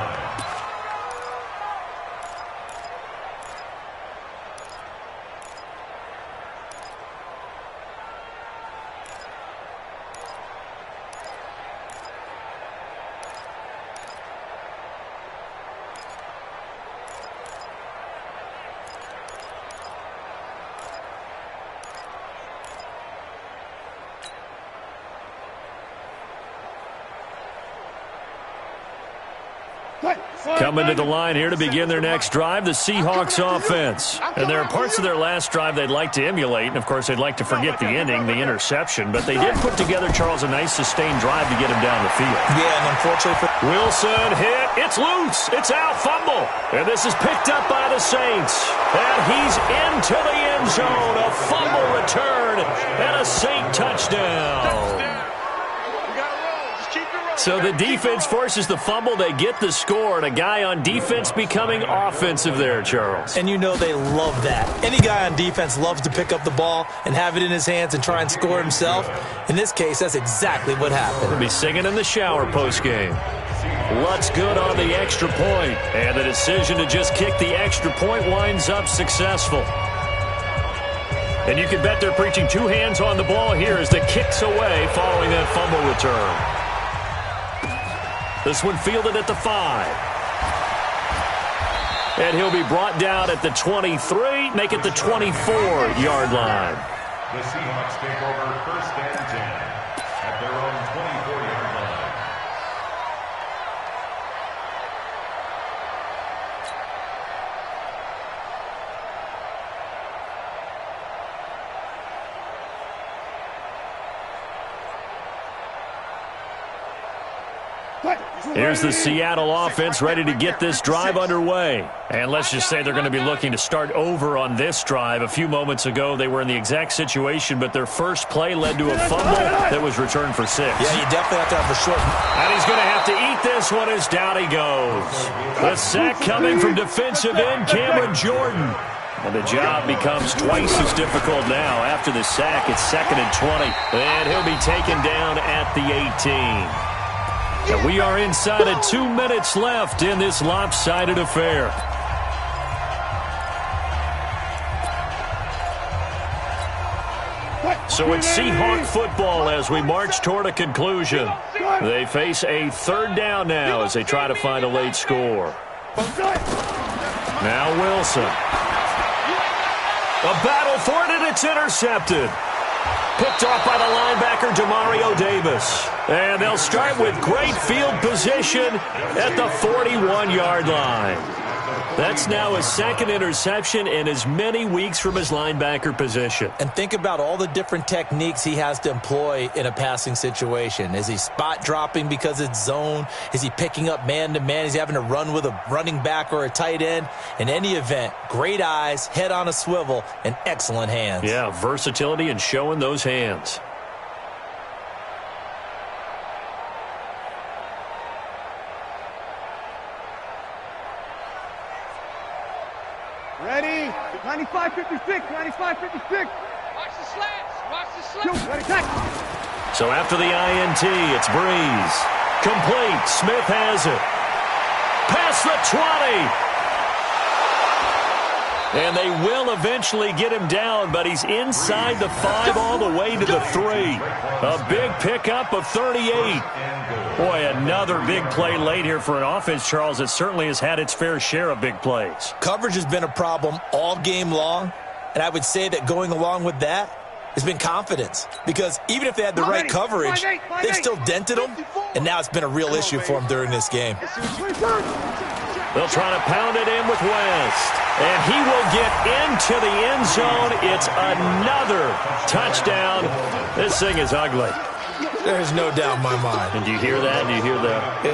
Coming to the line here to begin their next drive, the Seahawks offense. And there are parts of their last drive they'd like to emulate, and of course they'd like to forget the ending, the interception. But they did put together, Charles, a nice sustained drive to get him down the field. Yeah, and unfortunately for Wilson hit. It's loose. It's out. Fumble. And this is picked up by the Saints. And he's into the end zone. A fumble return and a Saint touchdown. So the defense forces the fumble. They get the score, and a guy on defense becoming offensive there, Charles. And you know they love that. Any guy on defense loves to pick up the ball and have it in his hands and try and score himself. In this case, that's exactly what happened. We'll be singing in the shower postgame. Lutz good on the extra point, and the decision to just kick the extra point winds up successful. And you can bet they're preaching two hands on the ball here as the kick's away following that fumble return. This one fielded at the 5. And he'll be brought down at the 23, make it the 24-yard line. The Seahawks take over 1st and 10 at their own 24-yard line. Here's the Seattle offense ready to get this drive underway. And let's just say they're going to be looking to start over on this drive. A few moments ago, they were in the exact situation, but their first play led to a fumble that was returned for 6. Yeah, you definitely have to have a short. And he's going to have to eat this one as down he goes. The sack coming from defensive end Cameron Jordan. And the job becomes twice as difficult now. After the sack, it's 2nd and 20. And he'll be taken down at the 18. And we are inside of 2 minutes left in this lopsided affair. So it's Seahawk football as we march toward a conclusion. They face a 3rd down now as they try to find a late score. Now Wilson. A battle for it, and it's intercepted. Picked off by the linebacker, Demario Davis. And they'll start with great field position at the 41-yard line. That's now his 2nd interception in as many weeks from his linebacker position. And think about all the different techniques he has to employ in a passing situation. Is he spot dropping because it's zone? Is he picking up man-to-man? Is he having to run with a running back or a tight end? In any event, great eyes, head on a swivel, and excellent hands. Yeah, versatility and showing those hands. Ready? 95, 56, 95, 56. Watch the slants. Watch the slants. Ready, tackle. So after the INT, it's Breeze. Complete. Smith has it. Past the 20. And they will eventually get him down, but he's inside the 5 all the way to the 3. A big pickup of 38. Boy, another big play late here for an offense, Charles, that certainly has had its fair share of big plays. Coverage has been a problem all game long, and I would say that going along with that has been confidence. Because even if they had the right coverage, they've still dented them, and now it's been a real issue for them during this game. They'll try to pound it in with West. And he will get into the end zone. It's another touchdown. This thing is ugly. There's no doubt in my mind. And do you hear that? Do you hear that?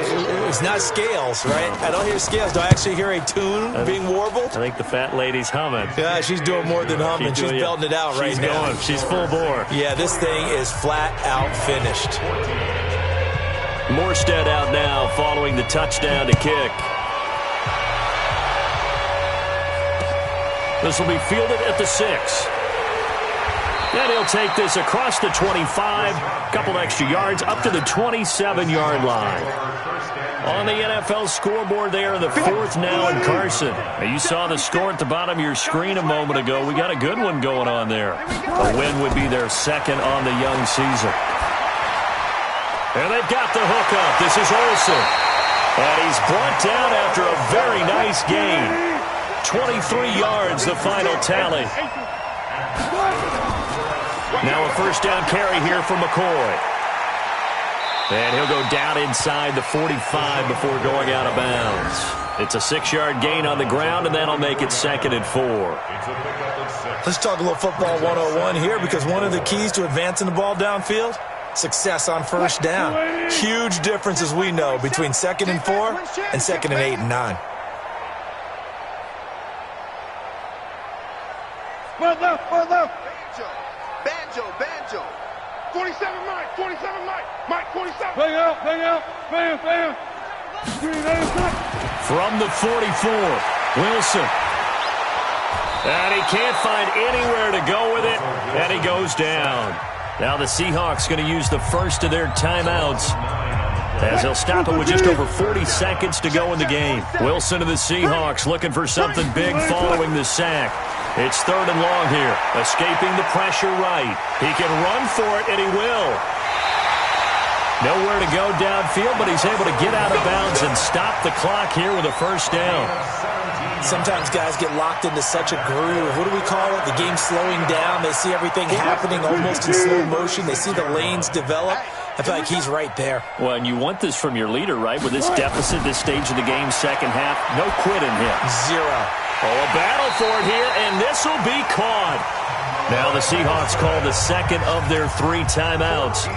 It's not scales, right? I don't hear scales. Do I actually hear a tune being warbled? I think the fat lady's humming. Yeah, she's doing more than humming. She's belting it out right now. She's going. She's full bore. Yeah, this thing is flat out finished. Morstead out now following the touchdown to kick. This will be fielded at the 6. And he'll take this across the 25, couple extra yards, up to the 27-yard line. On the NFL scoreboard there, the 4th now in Carson. Now you saw the score at the bottom of your screen a moment ago. We got a good one going on there. A win would be their 2nd on the young season. And they've got the hook up. This is Olsen. And he's brought down after a very nice gain. 23 yards, the final tally. Now a 1st down carry here for McCoy. And he'll go down inside the 45 before going out of bounds. It's a 6-yard gain on the ground, and that'll make it 2nd and 4. Let's talk a little football 101 here, because one of the keys to advancing the ball downfield success on first down. Huge difference, as we know, between 2nd and 4 and 2nd and 8 and 9. Right left, right left. Banjo. 47 Mike, 47 Mike. Mike, 47. Bang out, bam. From the 44, Wilson. And he can't find anywhere to go with it, and he goes down. Now the Seahawks going to use the first of their timeouts, as they'll stop it with just over 40 seconds to go in the game. Wilson of the Seahawks looking for something big following the sack. It's 3rd and long here, escaping the pressure right. He can run for it, and he will. Nowhere to go downfield, but he's able to get out of bounds and stop the clock here with a first down. Sometimes guys get locked into such a groove. What do we call it? The game slowing down. They see everything happening almost in slow motion. They see the lanes develop. I feel like he's right there. Well, and you want this from your leader, right? With this deficit, this stage of the game, second half, no quitting him. 0. Oh, a battle for it here, and this will be caught. Now the Seahawks call the second of their 3 timeouts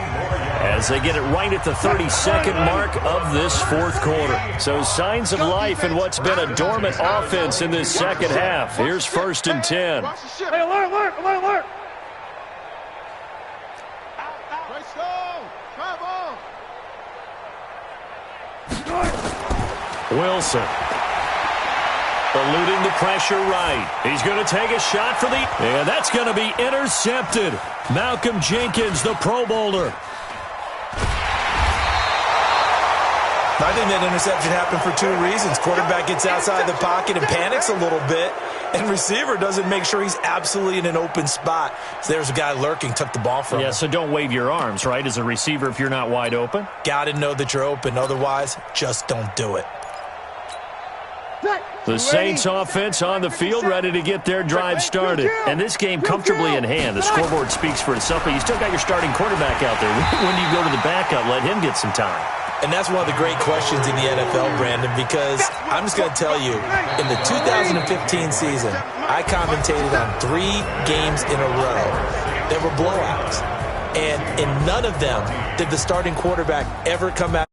as they get it right at the 32nd mark of this 4th quarter. So signs of life in what's been a dormant offense in this second half. Here's 1st and 10. Hey, alert. Wilson. Eluding the pressure right. He's going to take a shot for the... And that's going to be intercepted. Malcolm Jenkins, the Pro Bowler. I think that interception happened for 2 reasons. Quarterback gets outside the pocket and panics a little bit, and receiver doesn't make sure he's absolutely in an open spot. So there's a guy lurking, took the ball from him. Yeah, so don't wave your arms, right, as a receiver if you're not wide open. Got to know that you're open. Otherwise, just don't do it. The Saints offense on the field, ready to get their drive started. And this game comfortably in hand. The scoreboard speaks for itself, but you still got your starting quarterback out there. When do you go to the backup? Let him get some time. And that's one of the great questions in the NFL, Brandon, because I'm just going to tell you, in the 2015 season, I commentated on 3 games in a row that were blowouts. And in none of them did the starting quarterback ever come out